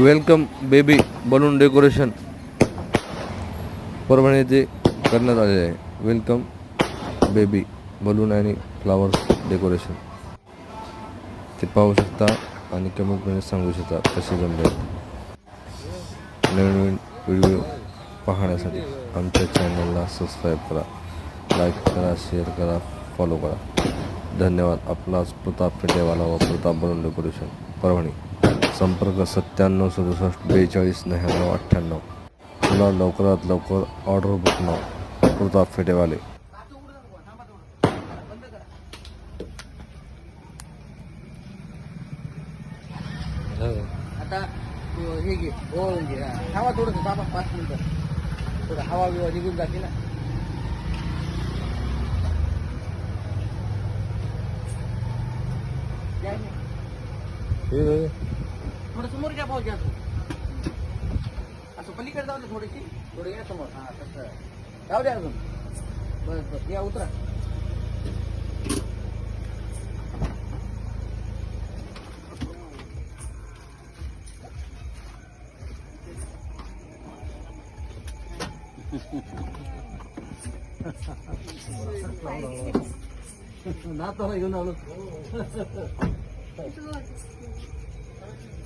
Welcome baby balloon decoration Parbhani येथे करण्यात आले आहे. वेलकम बेबी बलून आणि फ्लावर्स डेकोरेशन ते पाहू शकता आणि कमेंटमध्ये सांगू शकता कसे जमले. नवीन व्हिडिओ पाहण्यासाठी आमच्या चॅनलला सबस्क्राईब करा, लाईक करा, शेअर करा, फॉलो करा. धन्यवाद. आपलाच प्रताप फेटेवाला व प्रताप बलून डेकोरेशन परभणी. संपर्क 9767 42 99 98. तुला लवकरात लवकर ऑर्डर बुक नाव. प्रताप फेटेवाले. आता हे घे ओळून घे. हवा थोडंसं थांबा 5 मिनिटं. थोडं हवा बिवा निघून जाते ना. थोडं समोर घ्या पाहू घ्या. असं पलीकडे जाऊ दे थोडीशी. थोडं या समोर. हा तसं जाऊ द्या अजून. बस बस या उतरा. नातो घेऊन आलो.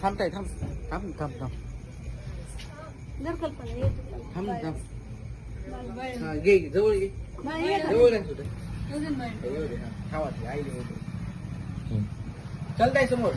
थांबताय थांब थांब थांब थांब थांब थांब. हा घे जवळ घे. जवळ आहे तुझं. खावा आई चालताय समोर.